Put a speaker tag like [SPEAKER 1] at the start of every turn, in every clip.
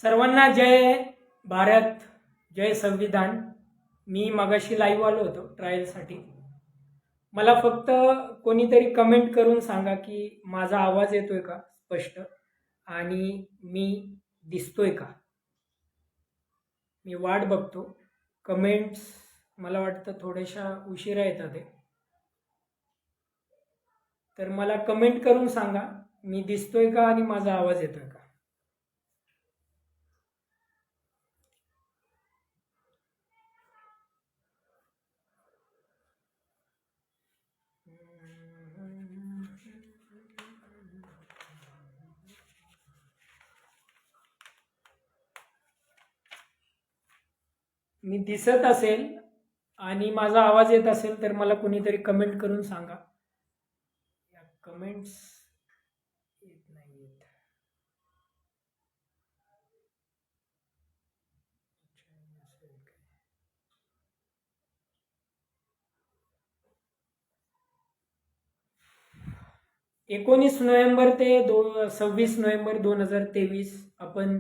[SPEAKER 1] सर्वांना जय भारत, जय संविधान. मी मगाशी लाईव्ह आलो होतो ट्रायलसाठी. मला फक्त कोणीतरी कमेंट करून सांगा की माझा आवाज येतोय का स्पष्ट आणि मी दिसतोय का. मी वाट बघतो. कमेंट्स मला वाटतं थोड्याशा उशिरा येतात आहे, तर मला कमेंट करून सांगा मी दिसतोय का आणि माझा आवाज येतोय का. मी दिसत असेल आणि माझा आवाज येत असेल तर मला कुणीतरी कमेंट करून सांगा. या कमेंट्स येत नाहीत. एकोणीस नोव्हेंबर ते 26 नोव्हेंबर 2023 आपण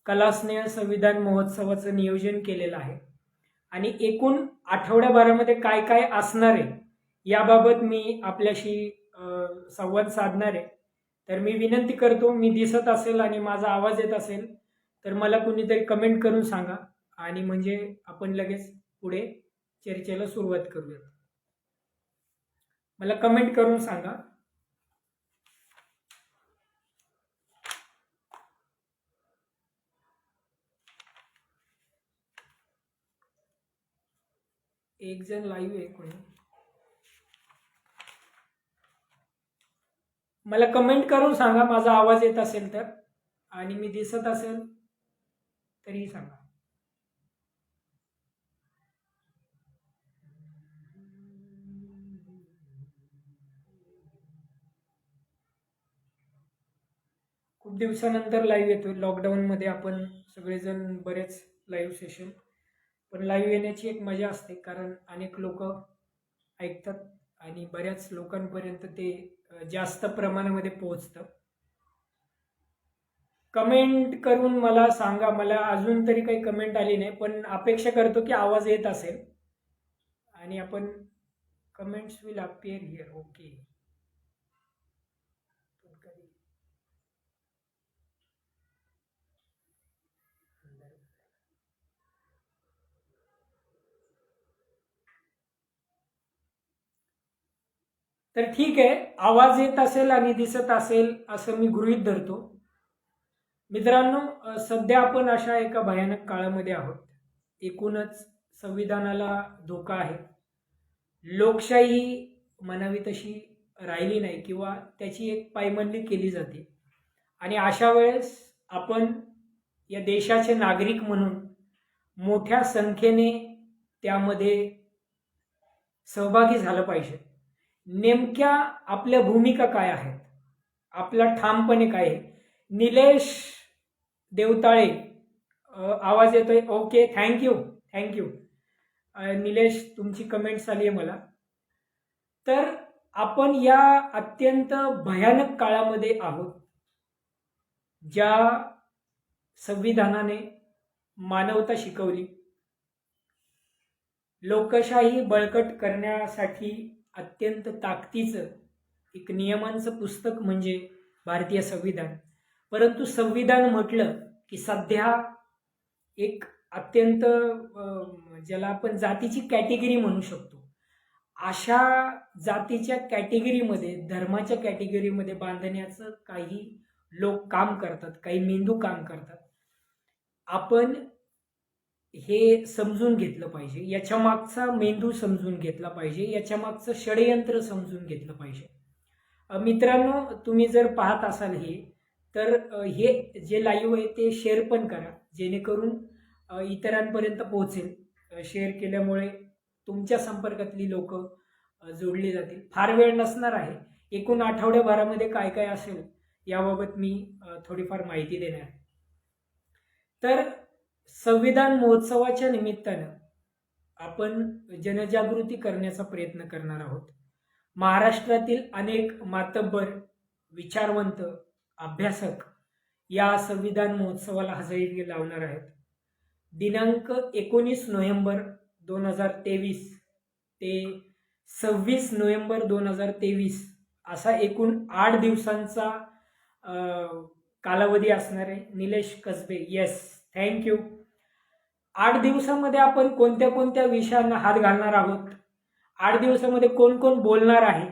[SPEAKER 1] कलास्नेह संविधान महोत्सवाचं नियोजन केलेलं आहे आणि एकूण आठवड्याभरामध्ये काय काय असणार आहे याबाबत मी आपल्याशी संवाद साधणार आहे. तर मी विनंती करतो, मी दिसत असेल आणि माझा आवाज येत असेल तर मला कुणीतरी कमेंट करून सांगा आणि म्हणजे आपण लगेच पुढे चर्चेला सुरुवात करूया. मला कमेंट करून सांगा. एक जण लाईव्ह आहे कोणी. मला कमेंट करून सांगा माझा आवाज येत असेल तर आणि मी दिसत असेल तरीही सांगा. खूप दिवसानंतर लाईव्ह येतोय. लॉकडाऊनमध्ये आपण सगळेजण बरेच लाईव्ह सेशन, पण लाईव्ह येण्याची एक मजा असते कारण अनेक लोक ऐकतात आणि बऱ्याच लोकांपर्यंत ते जास्त प्रमाणामध्ये पोहोचतं. कमेंट करून मला सांगा. मला अजून तरी काही कमेंट आली नाही, पण अपेक्षा करतो की आवाज येत असेल आणि आपण comments will appear here. Okay. तर ठीक आहे, आवाज येत असेल आणि दिसत असेल असं मी गृहीत धरतो. मित्रांनो, सध्या आपण अशा एका भयानक काळामध्ये आहोत. एकूणच संविधानाला धोका आहे. लोकशाही म्हणावी तशी राहिली नाही किंवा त्याची एक पायमल्ली केली जाते आणि अशा वेळेस आपण या देशाचे नागरिक म्हणून मोठ्या संख्येने त्यामध्ये सहभागी झालं पाहिजे. नेमक्या आपल्या भूमिका काय आहेत, आपला ठामपणे काय आहे. निलेश देवताळे, आवाज येतोय. Okay, thank you. निलेश, तुमची कमेंट्स आली आहे मला. तर आपण या अत्यंत भयानक काळामध्ये आहोत ज्या संविधानाने मानवता शिकवली. लोकशाही बळकट करण्यासाठी अत्यंत ताकदीचं एक नियमांचं पुस्तक म्हणजे भारतीय संविधान. परंतु संविधान म्हटलं की सध्या एक अत्यंत ज्याला आपण जातीची कॅटेगरी म्हणू शकतो, अशा जातीच्या कॅटेगरीमध्ये, धर्माच्या कॅटेगरीमध्ये बांधण्याचं काही लोक काम करतात, काही मेंदू काम करतात. आपण हे समजून घेतलं पाहिजे, याच्या मागचा मेंदू समजून घेतला पाहिजे, याच्या मागचं षडयंत्र समजून घेतलं पाहिजे. मित्रांनो, तुम्ही जर पाहत असाल हे, तर हे जे लाईव्ह आहे ते शेअर पण करा जेणेकरून इतरांपर्यंत पोहोचेल. शेअर केल्यामुळे तुमच्या संपर्कातली लोक जोडली जातील. फार वेळ नसणार आहे. एकूण आठवड्याभरामध्ये काय काय असेल याबाबत मी थोडीफार माहिती देणार आहे. तर संविधान महोत्सवाच्या निमित्तानं आपण जनजागृती करण्याचा प्रयत्न करणार आहोत. महाराष्ट्रातील अनेक मातब्बर, विचारवंत, अभ्यासक या संविधान महोत्सवाला हजेरी लावणार आहेत. दिनांक 19 नोव्हेंबर 2023 ते 26 नोव्हेंबर 2023 असा एकूण 8 दिवसांचा कालावधी असणार आहे. निलेश कसबे, येस, थँक्यू. 8 दिवसामध्ये आपण कोणत्या कोणत्या विषयांना हात घालणार आहोत, 8 दिवसामध्ये कोण कोण बोलणार आहे,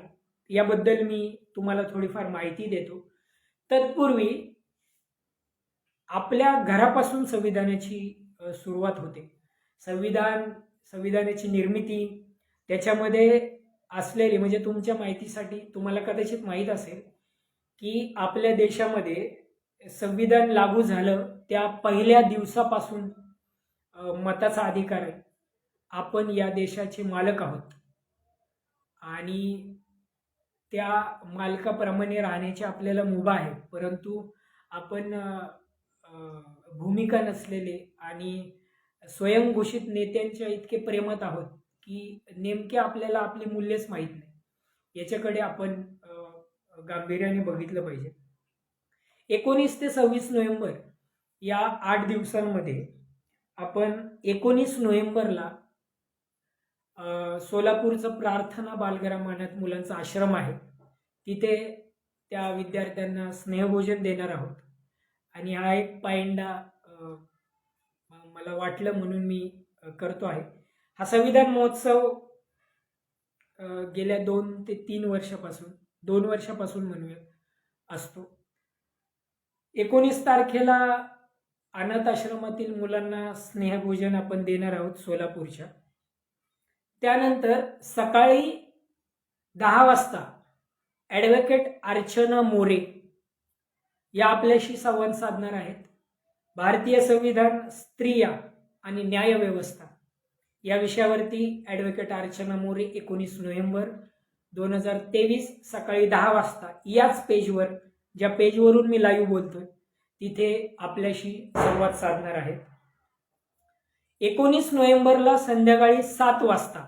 [SPEAKER 1] याबद्दल मी तुम्हाला थोडीफार माहिती देतो. तत्पूर्वी आपल्या घरापासून संविधानाची सुरुवात होते. संविधानाची निर्मिती, त्याच्यामध्ये असलेली, म्हणजे तुमच्या माहितीसाठी तुम्हाला कदाचित माहीत असेल की आपल्या देशामध्ये संविधान लागू झालं त्या पहिल्या दिवसापासून मताचा अधिकार आहे. आपण या देशाचे मालक आहोत आणि त्या मालकाप्रमाणे राहण्याची आपल्याला मुभा आहे. परंतु आपण भूमिका नसलेले आणि स्वयंघोषित नेत्यांच्या इतके प्रेमात आहोत की नेमके आपल्याला आपली मूल्यच माहीत नाही. याच्याकडे आपण गांभीर्याने बघितलं पाहिजे. 19 ते 26 नोव्हेंबर या 8 दिवसांमध्ये आपण 19 नोव्हेंबरला सोलापूरचं प्रार्थना बालग्राम अनाथ मुलांचा आश्रम आहे, तिथे त्या विद्यार्थ्यांना स्नेहभोजन देणार आहोत. आणि हा एक पायंडा मला वाटलं म्हणून मी करतो आहे. हा संविधान महोत्सव गेल्या 2 ते 3 वर्षापासून, 2 वर्षापासून म्हणूया, असतो. 19 तारखेला अनाथ आश्रमातील मुलांना स्नेहभोजन आपण देणार आहोत सोलापूरच्या. त्यानंतर सकाळी 10 वाजता ॲडव्होकेट अर्चना मोरे या आपल्याशी संवाद साधणार आहेत. भारतीय संविधान, स्त्रिया आणि न्यायव्यवस्था या विषयावरती ॲडव्होकेट अर्चना मोरे 19 नोव्हेंबर 2023 सकाळी 10 वाजता याच पेजवर, ज्या पेजवरून मी लाईव्ह बोलतोय, तिथे आपल्याशी संवाद साधणार आहेत. 19 नोव्हेंबरला संध्याकाळी 7 वाजता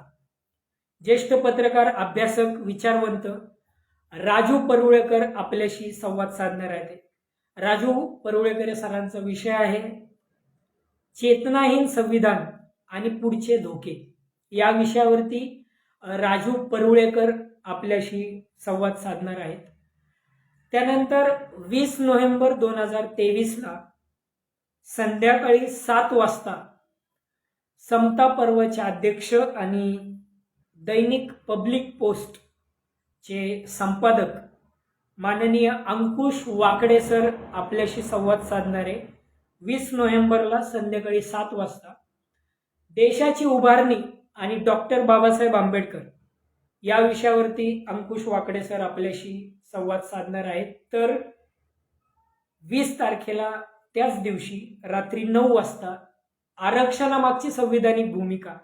[SPEAKER 1] ज्येष्ठ पत्रकार, अभ्यासक, विचारवंत राजू परुळेकर आपल्याशी संवाद साधणार आहेत. राजू परुळेकर सरांचा विषय आहे चेतनाहीन संविधान आणि पुढचे धोके. या विषयावरती राजू परुळेकर आपल्याशी संवाद साधणार आहेत. त्यानंतर 20 नोव्हेंबर 2023ला संध्याकाळी 7 वाजता समता पर्वचे अध्यक्ष आणि दैनिक पब्लिक पोस्ट चे संपादक माननीय अंकुश वाकडे सर आपल्याशी संवाद साधणारे. 20 नोव्हेंबरला संध्याकाळी 7 वाजता देशाची उभारणी आणि डॉक्टर बाबासाहेब आंबेडकर या विषयावरती अंकुश वाकडे सर आपल्याशी संवाद साधणार आहेत. तर 20 तारखेला त्याच दिवशी रात्री 9 वाजता आरक्षणामागची संविधानिक भूमिका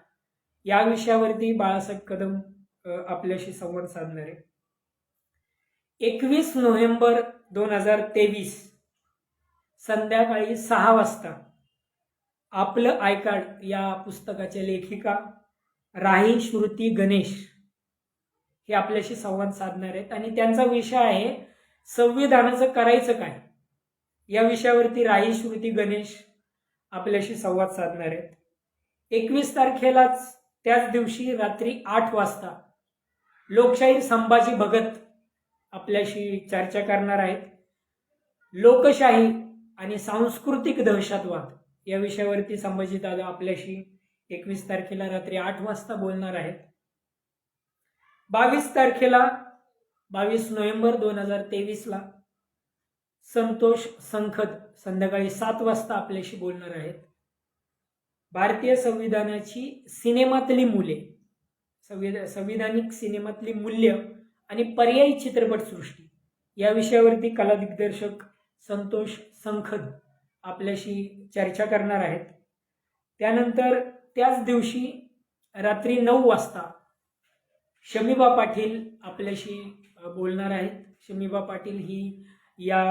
[SPEAKER 1] या विषयावरती बाळासाहेब कदम आपल्याशी संवाद साधणार आहे. 21 नोव्हेंबर 2023 संध्याकाळी 6 वाजता आपलं आय कार्ड या पुस्तकाच्या लेखिका राही श्रुती गणेश हे आपल्याशी संवाद साधणार आहेत आणि त्यांचा विषय आहे संविधानाचं करायचं काय. या विषयावरती राही श्रुती गणेश आपल्याशी संवाद साधणार आहेत. 21 तारखेलाच त्याच दिवशी रात्री 8 वाजता लोकशाहीर संभाजी भगत आपल्याशी चर्चा करणार आहेत. लोकशाही आणि सांस्कृतिक दहशतवाद या विषयावरती संभाजी दादा आपल्याशी 21 तारखेला रात्री 8 वाजता बोलणार आहेत. 22 तारखेला 22 नोव्हेंबर 2023ला संतोष संखद संध्याकाळी 7 वाजता आपल्याशी बोलणार आहेत. भारतीय संविधानाची सिनेमातली मूल्ये, संविधानिक सिनेमातली मूल्य आणि पर्यायी चित्रपटसृष्टी या विषयावरती कला दिग्दर्शक संतोष संखद आपल्याशी चर्चा करणार आहेत. त्यानंतर त्याच दिवशी रात्री 9 वाजता शमीबा पाटील आपल्याशी बोलणार आहेत. शमीबा पाटील ही या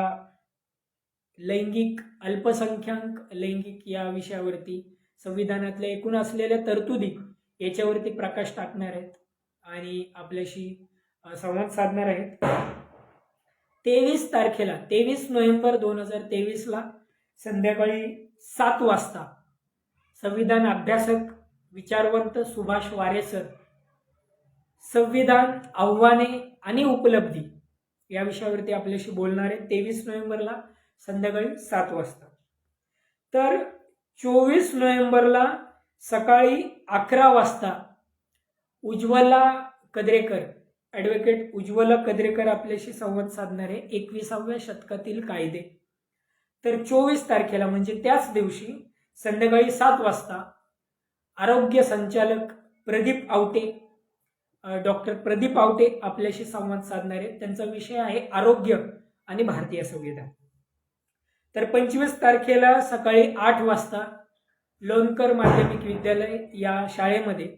[SPEAKER 1] लैंगिक, अल्पसंख्याक लैंगिक या विषयावरती संविधानातल्या एकूण असलेल्या तरतुदी याच्यावरती प्रकाश टाकणार आहेत आणि आपल्याशी संवाद साधणार आहेत. 23 नोव्हेंबर 2023ला संध्याकाळी 7 वाजता संविधान अभ्यासक विचारवंत सुभाष वारे सर संविधान आव्हाने आणि उपलब्धी या विषयावरती आपल्याशी बोलणार आहे 23 नोव्हेंबरला संध्याकाळी 7 वाजता. तर 24 नोव्हेंबरला सकाळी 11 वाजता उज्ज्वला कद्रेकर ॲडव्होकेट उज्ज्वला कद्रेकर आपल्याशी संवाद साधणार आहे 21व्या शतकातील कायदे. तर 24 तारखेला म्हणजे त्याच दिवशी संध्याकाळी 7 वाजता आरोग्य संचालक प्रदीप आवटे डॉक्टर प्रदीप आवटे आपल्याशी संवाद साधणार आहे. त्यांचा विषय आहे आरोग्य आणि भारतीय संविधान. तर 25 तारखेला सकाळी 8 वाजता लोणकर माध्यमिक विद्यालय या शाळेमध्ये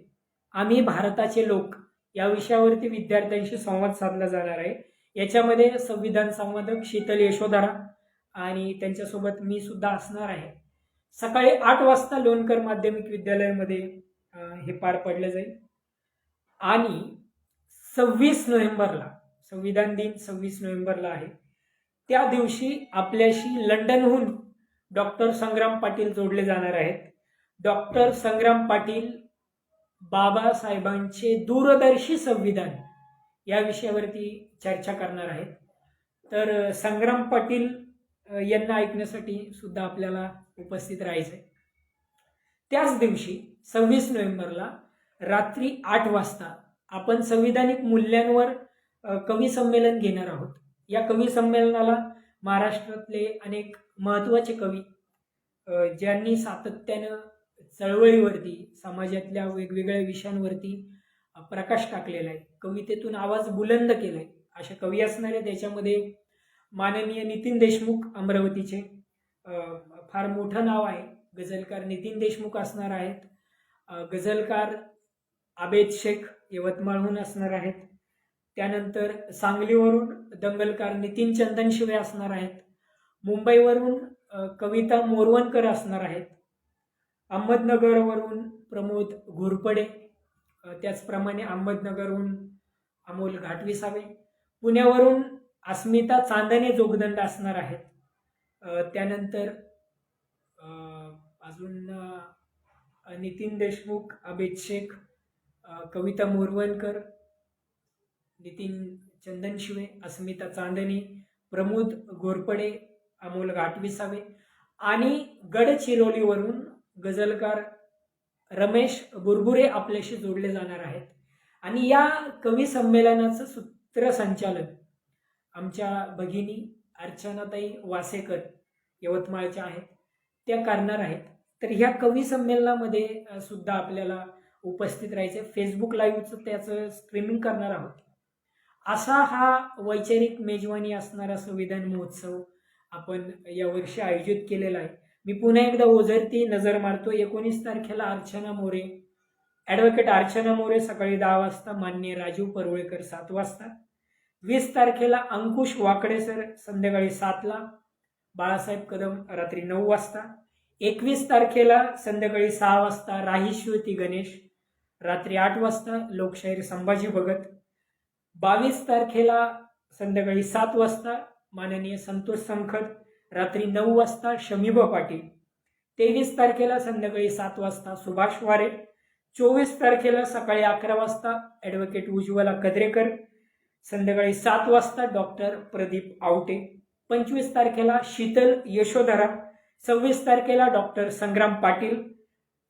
[SPEAKER 1] आम्ही भारताचे लोक या विषयावरती विद्यार्थ्यांशी संवाद साधला जाणार आहे. याच्यामध्ये संविधान संवादक शीतल यशोधरा आणि त्यांच्यासोबत मी सुद्धा असणार आहे. सकाळी 8 वाजता लोणकर माध्यमिक विद्यालयामध्ये हे पार पडलं जाईल. आणि 26 नोव्हेंबरला संविधान दिन 26 नोव्हेंबरला आहे. त्या दिवशी आपल्याशी लंडनहून डॉक्टर संग्राम पाटील जोडले जाणार आहेत. डॉक्टर संग्राम पाटील बाबासाहेबांचे दूरदर्शी संविधान या विषयावरती चर्चा करणार आहेत. तर संग्राम पाटील यांना ऐकण्यासाठी सुद्धा आपल्याला उपस्थित राहायचंय. त्याच दिवशी 26 नोव्हेंबरला रात्री 8 वाजता आपण संविधानिक मूल्यांवर कवी संमेलन घेणार आहोत. या कवी संमेलनाला महाराष्ट्रातले अनेक महत्त्वाचे कवी ज्यांनी सातत्यानं चळवळीवरती समाजातल्या वेगवेगळ्या विषयांवरती प्रकाश टाकलेला आहे, कवितेतून आवाज बुलंद केलाय अशा कवी असणार आहेत. त्याच्यामध्ये माननीय नितीन देशमुख अमरावतीचे फार मोठं नाव आहे. गझलकार नितीन देशमुख असणार आहेत. गझलकार आबेद शेख यवतमाळहून असणार आहेत. त्यानंतर सांगलीवरून दंगलकार नितीन चंदनशिवे असणार आहेत. मुंबईवरून कविता मोरवणकर असणार आहेत. अहमदनगरवरून प्रमोद घोरपडे, त्याचप्रमाणे अहमदनगरहून अमोल घाटविसावे, पुण्यावरून अस्मिता चांदणे जोगदंड असणार आहेत. त्यानंतर अजून नितीन देशमुख, आबेद शेख, कविता मोरवणकर, नितीन चंदनशिवे, अस्मिता चांदणे, प्रमोद घोरपडे, अमोल घाटविसावे आणि गडचिरोलीवरून गझलकार रमेश बुरबुरे आपल्याशी जोडले जाणार आहेत. आणि या कवी संमेलनाचं सूत्रसंचालन आमच्या भगिनी अर्चनाताई वासेकर यवतमाळच्या आहेत, त्या करणार आहेत. तर ह्या कवी संमेलनामध्ये सुद्धा आपल्याला उपस्थित राहायचे. फेसबुक लाईव्हचं त्याचं स्ट्रीमिंग करणार आहोत. असा हा वैचारिक मेजवानी असणारा संविधान महोत्सव आपण यावर्षी आयोजित केलेला आहे. मी पुन्हा एकदा ओझरती नजर मारतो. 19 तारखेला अर्चना मोरे ॲडव्होकेट अर्चना मोरे सकाळी 10 वाजता, माननीय राजीव परुळेकर 7 वाजता. 20 तारखेला अंकुश वाकडे सर संध्याकाळी 7ला, बाळासाहेब कदम रात्री 9 वाजता. 21 तारखेला संध्याकाळी 6 वाजता राहीश्वती गणेश, रात्री 8 वाजता लोकशाहीर संभाजी भगत. 22 तारखेला संध्याकाळी 7 वाजता माननीय संतोष संखद, रात्री 9 वाजता शमीबा पाटील. 23 तारखेला संध्याकाळी 7 वाजता सुभाष वारे. 24 तारखेला सकाळी 11 वाजता ॲडव्होकेट उज्ज्वला कद्रेकर, संध्याकाळी 7 वाजता डॉक्टर प्रदीप आवटे. 25 तारखेला शीतल यशोधरा. 26 तारखेला डॉक्टर संग्राम पाटील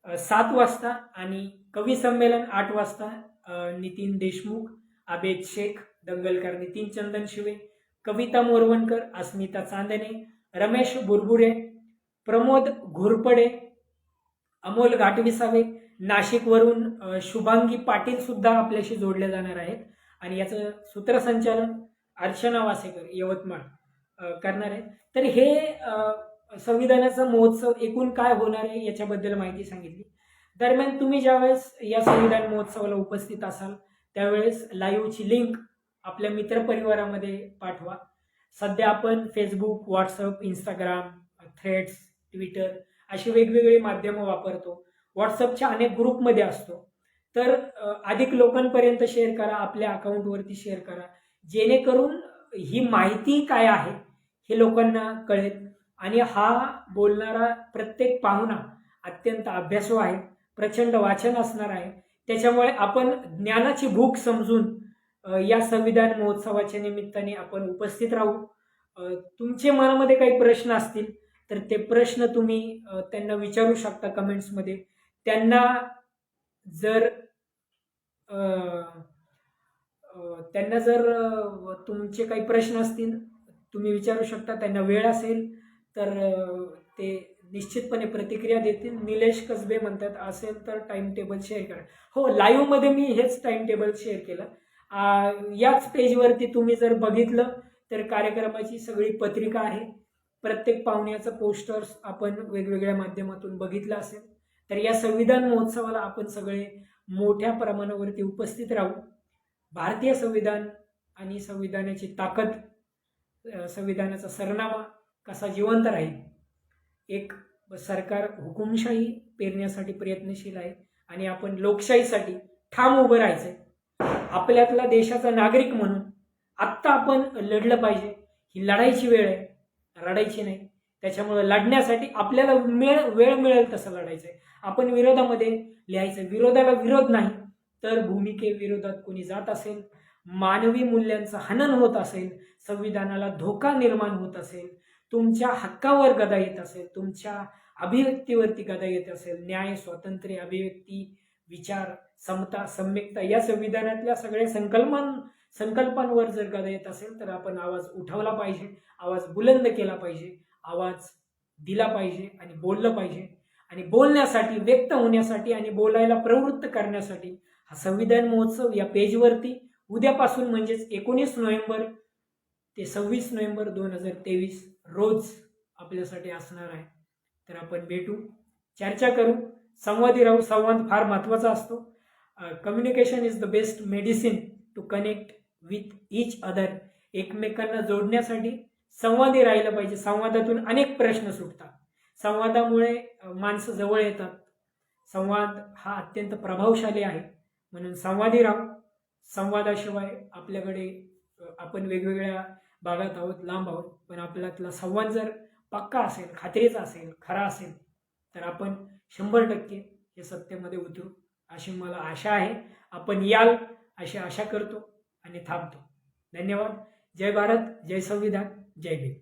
[SPEAKER 1] 7 वाजता. आणि कवी संमेलन 8 वाजता नितीन देशमुख, आबेद शेख, दंगलकार नितीन चंदनशिवे, कविता मोरवणकर, अस्मिता चांदणे, रमेश बुरबुरे, प्रमोद घोरपडे, अमोल घाटविसावे, नाशिकवरून शुभांगी पाटील सुद्धा आपल्याशी जोडले जाणार आहेत. आणि याचं सूत्रसंचालन अर्चना वासेकर यवतमाळ करणार आहेत. तर हे संविधानाचा महोत्सव एकूण काय होणार आहे याच्याबद्दल माहिती सांगितली. दरम्यान तुम्ही ज्यावेळेस या संविधान महोत्सवाला उपस्थित असाल त्यावेळेस लाईव्हची लिंक आपल्या मित्रपरिवारामध्ये पाठवा. सध्या आपण Facebook, WhatsApp, Instagram, threads, Twitter अशी वेगवेगळी माध्यमं वापरतो. व्हॉट्सअपच्या अनेक ग्रुपमध्ये असतो. तर अधिक लोकांपर्यंत शेअर करा, आपल्या अकाउंटवरती शेअर करा, जेणेकरून ही माहिती काय आहे हे लोकांना कळेल आणि हा बोलणारा प्रत्येक पाहुणा अत्यंत अभ्यासू आहे, प्रचंड वाचन असणार आहे. त्याच्यामुळे आपण ज्ञानाची भूक समजून या संविधान महोत्सवाच्या निमित्ताने आपण उपस्थित राहू. तुमचे मनामध्ये काही प्रश्न असतील तर ते प्रश्न तुम्ही त्यांना विचारू शकता कमेंट्समध्ये. त्यांना जर तुमचे काही प्रश्न असतील तुम्ही विचारू शकता. त्यांना वेळ असेल तर ते निश्चितपणे प्रतिक्रिया देतील. निलेश कसबे म्हणतात असेल तर टाइम टेबल शेअर करा. हो, लाईव्हमध्ये मी हेच टाइम टेबल शेअर केलं. याच पेजवरती तुम्ही जर बघितलं तर कार्यक्रमाची सगळी पत्रिका आहे. प्रत्येक पाहुण्याचं पोस्टर्स आपण वेगवेगळ्या माध्यमातून बघितलं असेल. तर या संविधान महोत्सवाला आपण सगळे मोठ्या प्रमाणावरती उपस्थित राहू. भारतीय संविधान आणि संविधानाची ताकद, संविधानाचा सरनामा कसा जिवंत राहील. एक सरकार हुकुमशाही पेरण्यासाठी प्रयत्नशील आहे आणि आपण लोकशाहीसाठी ठाम उभं राहायचंय. आपल्यातला देशाचा नागरिक म्हणून आत्ता आपण लढलं पाहिजे. ही लढायची वेळ आहे, रडायची नाही. त्याच्यामुळे लढण्यासाठी आपल्याला वेळ मिळेल तसं लढायचंय. आपण विरोधामध्ये लिहायचं. विरोधाला विरोध नाही तर भूमिकेविरोधात कोणी जात असेल, मानवी मूल्यांचं हनन होत असेल, संविधानाला धोका निर्माण होत असेल, तुमच्या हक्कावर गदा येत असेल, तुमच्या अभिव्यक्तीवरती गदा येत असेल, न्याय, स्वातंत्र्य, अभिव्यक्ती, विचार, समता, सम्यकता या संविधानातल्या सगळ्या संकल्पांवर जर गदा येत असेल तर आपण आवाज उठवला पाहिजे, आवाज बुलंद केला पाहिजे, आवाज दिला पाहिजे आणि बोललं पाहिजे. आणि बोलण्यासाठी, व्यक्त होण्यासाठी आणि बोलायला प्रवृत्त करण्यासाठी हा संविधान महोत्सव या पेजवरती उद्यापासून म्हणजेच 19 नोव्हेंबर ते 26 नोव्हेंबर 2023 रोज आपल्यासाठी असणार आहे. तर आपण भेटू, चर्चा करू, संवादी राहू. संवाद फार महत्त्वाचा असतो. Communication is the best medicine to connect with each other. एकमेकांना जोडण्यासाठी संवादी राहिलं पाहिजे. संवादातून अनेक प्रश्न सुटतात. संवादामुळे माणसं जवळ येतात. संवाद हा अत्यंत प्रभावशाली आहे. म्हणून संवादी राहू. संवादाशिवाय आपल्याकडे आपण वेगवेगळ्या भागात आहोत, लांब आहोत, पण आपल्यातला संवाद जर पक्का असेल, खात्रीचा असेल, खरा असेल तर आपण 100% हे सत्तेमध्ये उतरू अशी मला आशा आहे. आपण याल अशी आशा करतो आणि थांबतो. धन्यवाद. जय भारत, जय संविधान, जय भीम.